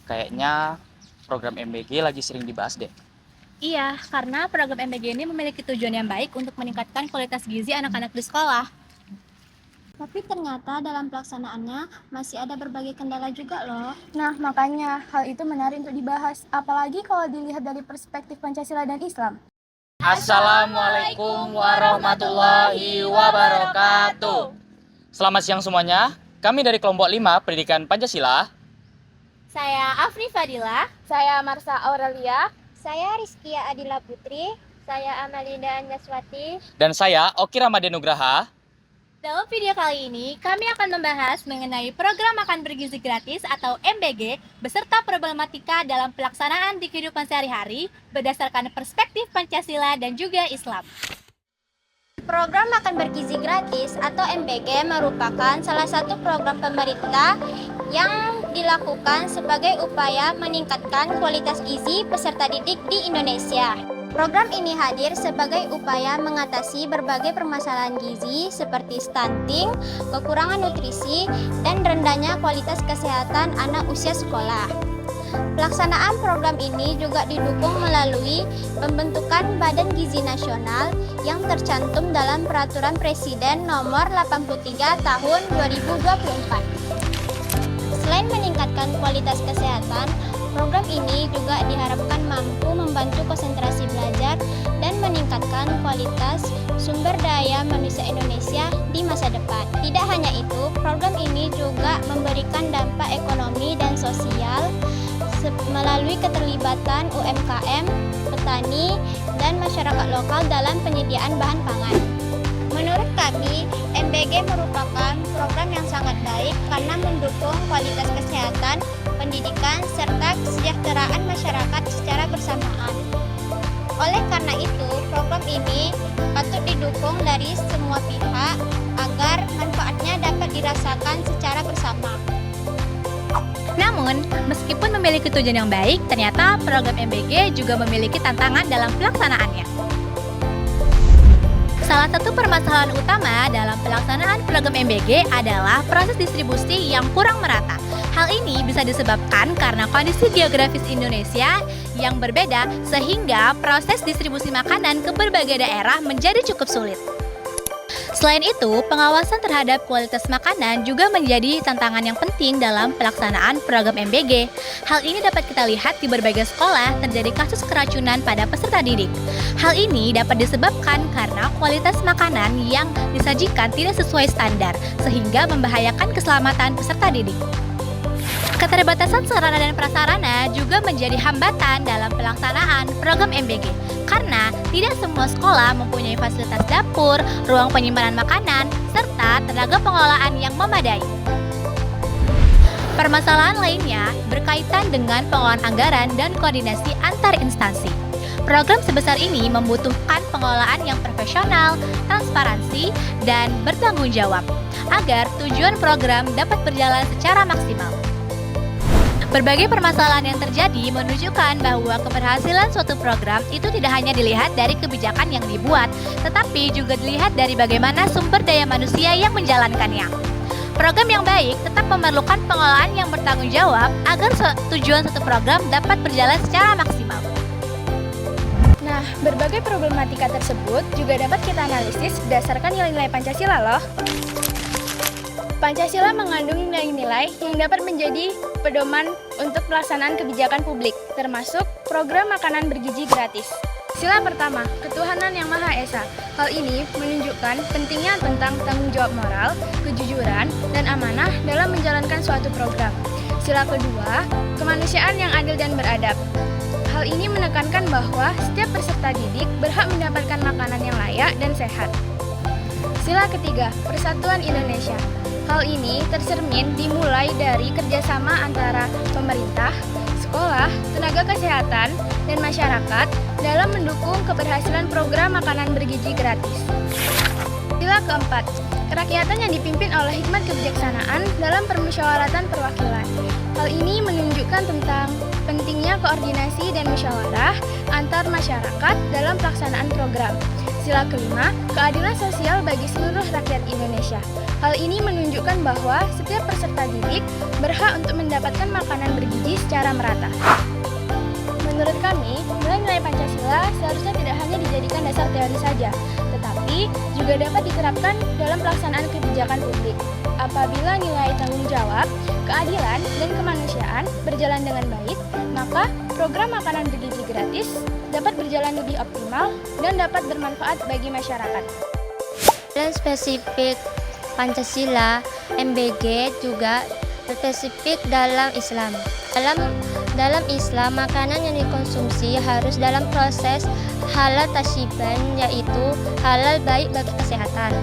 Kayaknya program MBG lagi sering dibahas deh. Iya, karena program MBG ini memiliki tujuan yang baik untuk meningkatkan kualitas gizi anak-anak di sekolah. Tapi ternyata dalam pelaksanaannya masih ada berbagai kendala juga loh. Nah, makanya hal itu menarik untuk dibahas, apalagi kalau dilihat dari perspektif Pancasila dan Islam. Assalamualaikum warahmatullahi wabarakatuh. Selamat siang semuanya. Kami dari kelompok 5 Pendidikan Pancasila. Saya Afri Fadila. Saya Marsa Aurelia. Saya Rizkia Adila Putri. Saya Amalinda Anjaswati. Dan saya Oki Ramadhan Nugraha. Dalam video kali ini, kami akan membahas mengenai program makan bergizi gratis atau MBG beserta problematika dalam pelaksanaan di kehidupan sehari-hari berdasarkan perspektif Pancasila dan juga Islam. Program makan bergizi gratis atau MBG merupakan salah satu program pemerintah yang dilakukan sebagai upaya meningkatkan kualitas gizi peserta didik di Indonesia. Program ini hadir sebagai upaya mengatasi berbagai permasalahan gizi seperti stunting, kekurangan nutrisi, dan rendahnya kualitas kesehatan anak usia sekolah. Pelaksanaan program ini juga didukung melalui pembentukan Badan Gizi Nasional yang tercantum dalam Peraturan Presiden Nomor 83 Tahun 2024. Selain meningkatkan kualitas kesehatan, program ini juga diharapkan mampu membantu konsentrasi belajar dan meningkatkan kualitas sumber daya manusia Indonesia di masa depan. Tidak hanya itu, program ini juga memberikan dampak ekonomi dan sosial melalui keterlibatan UMKM, petani, dan masyarakat lokal dalam penyediaan bahan pangan. Menurut kami, MBG merupakan program yang sangat baik karena mendukung kualitas kesehatan, pendidikan, serta kesejahteraan masyarakat secara bersamaan. Oleh karena itu, program ini patut didukung dari semua pihak agar manfaatnya dapat dirasakan secara bersama. Namun, meskipun memiliki tujuan yang baik, ternyata program MBG juga memiliki tantangan dalam pelaksanaannya. Salah satu permasalahan utama dalam pelaksanaan program MBG adalah proses distribusi yang kurang merata. Hal ini bisa disebabkan karena kondisi geografis Indonesia yang berbeda sehingga proses distribusi makanan ke berbagai daerah menjadi cukup sulit. Selain itu, pengawasan terhadap kualitas makanan juga menjadi tantangan yang penting dalam pelaksanaan program MBG. Hal ini dapat kita lihat di berbagai sekolah terjadi kasus keracunan pada peserta didik. Hal ini dapat disebabkan karena kualitas makanan yang disajikan tidak sesuai standar, sehingga membahayakan keselamatan peserta didik. Keterbatasan sarana dan prasarana juga menjadi hambatan dalam pelaksanaan program MBG karena tidak semua sekolah mempunyai fasilitas dapur, ruang penyimpanan makanan, serta tenaga pengelolaan yang memadai. Permasalahan lainnya berkaitan dengan pengelolaan anggaran dan koordinasi antar instansi. Program sebesar ini membutuhkan pengelolaan yang profesional, transparansi, dan bertanggung jawab agar tujuan program dapat berjalan secara maksimal. Berbagai permasalahan yang terjadi menunjukkan bahwa keberhasilan suatu program itu tidak hanya dilihat dari kebijakan yang dibuat, tetapi juga dilihat dari bagaimana sumber daya manusia yang menjalankannya. Program yang baik tetap memerlukan pengelolaan yang bertanggung jawab agar tujuan suatu program dapat berjalan secara maksimal. Nah, berbagai problematika tersebut juga dapat kita analisis berdasarkan nilai-nilai Pancasila loh. Pancasila mengandung nilai-nilai yang dapat menjadi pedoman untuk pelaksanaan kebijakan publik, termasuk program makanan bergizi gratis. Sila pertama, ketuhanan yang Maha Esa. Hal ini menunjukkan pentingnya tentang tanggung jawab moral, kejujuran, dan amanah dalam menjalankan suatu program. Sila kedua, kemanusiaan yang adil dan beradab. Hal ini menekankan bahwa setiap peserta didik berhak mendapatkan makanan yang layak dan sehat. Sila ketiga, persatuan Indonesia. Hal ini tercermin dimulai dari kerjasama antara pemerintah, sekolah, tenaga kesehatan, dan masyarakat dalam mendukung keberhasilan program makanan bergizi gratis. Sila keempat, kerakyatan yang dipimpin oleh hikmat kebijaksanaan dalam permusyawaratan perwakilan. Hal ini menunjukkan tentang pentingnya koordinasi dan musyawarah antar masyarakat dalam pelaksanaan program. Sila kelima, keadilan sosial bagi seluruh rakyat Indonesia. Hal ini menunjukkan bahwa setiap peserta didik berhak untuk mendapatkan makanan bergizi secara merata. Menurut kami, nilai-nilai Pancasila seharusnya tidak hanya dijadikan dasar teori saja, tetapi juga dapat diterapkan dalam pelaksanaan kebijakan publik. Apabila nilai tanggung jawab, keadilan, dan kemanusiaan berjalan dengan baik, maka program makanan bergizi gratis dapat berjalan lebih optimal dan dapat bermanfaat bagi masyarakat. Dan spesifik Pancasila, MBG juga spesifik dalam Islam. Dalam Islam, makanan yang dikonsumsi harus dalam proses halal thayyiban, yaitu halal baik bagi kesehatan.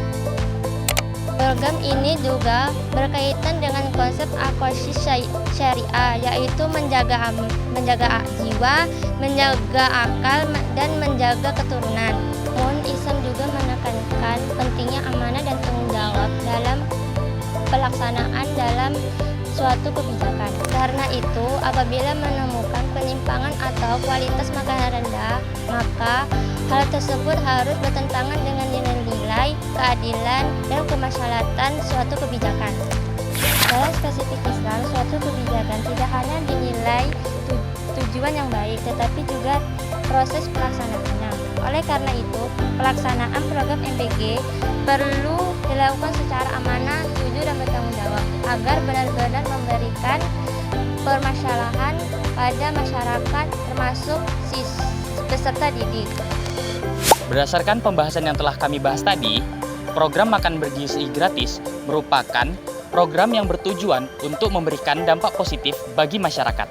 Program ini juga berkaitan dengan konsep aqoidah syariah, yaitu menjaga jiwa, menjaga akal, dan menjaga keturunan. Namun Islam juga menekankan pentingnya amanah dan tanggung jawab dalam pelaksanaan dalam suatu kebijakan. Karena itu, apabila menemukan penyimpangan atau kualitas makanan rendah, maka hal tersebut harus bertentangan dengan nilai-nilai keadilan dan kemaslahatan suatu kebijakan. Dalam spesifik Islam, suatu kebijakan tidak hanya dinilai tujuan yang baik, tetapi juga proses pelaksanaannya. Oleh karena itu, pelaksanaan program MBG perlu dilakukan secara amanah, jujur, dan bertanggung jawab agar benar-benar memberikan permasalahan pada masyarakat termasuk peserta didik. Berdasarkan pembahasan yang telah kami bahas tadi, program makan bergizi gratis merupakan program yang bertujuan untuk memberikan dampak positif bagi masyarakat.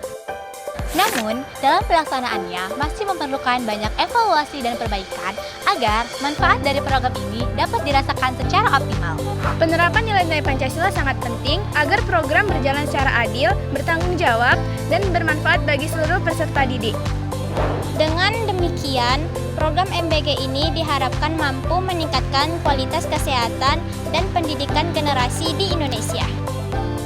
Namun, dalam pelaksanaannya masih memerlukan banyak evaluasi dan perbaikan agar manfaat dari program ini dapat dirasakan secara optimal. Penerapan nilai-nilai Pancasila sangat penting agar program berjalan secara adil, bertanggung jawab, dan bermanfaat bagi seluruh peserta didik. Dengan demikian, program MBG ini diharapkan mampu meningkatkan kualitas kesehatan dan pendidikan generasi di Indonesia.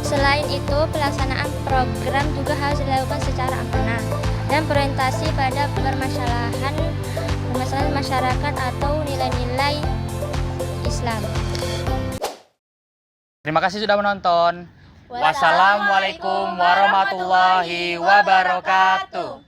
Selain itu, pelaksanaan program juga harus dilakukan secara amanah dan berorientasi pada permasalahan masyarakat atau nilai-nilai Islam. Terima kasih sudah menonton. Wassalamualaikum warahmatullahi wabarakatuh.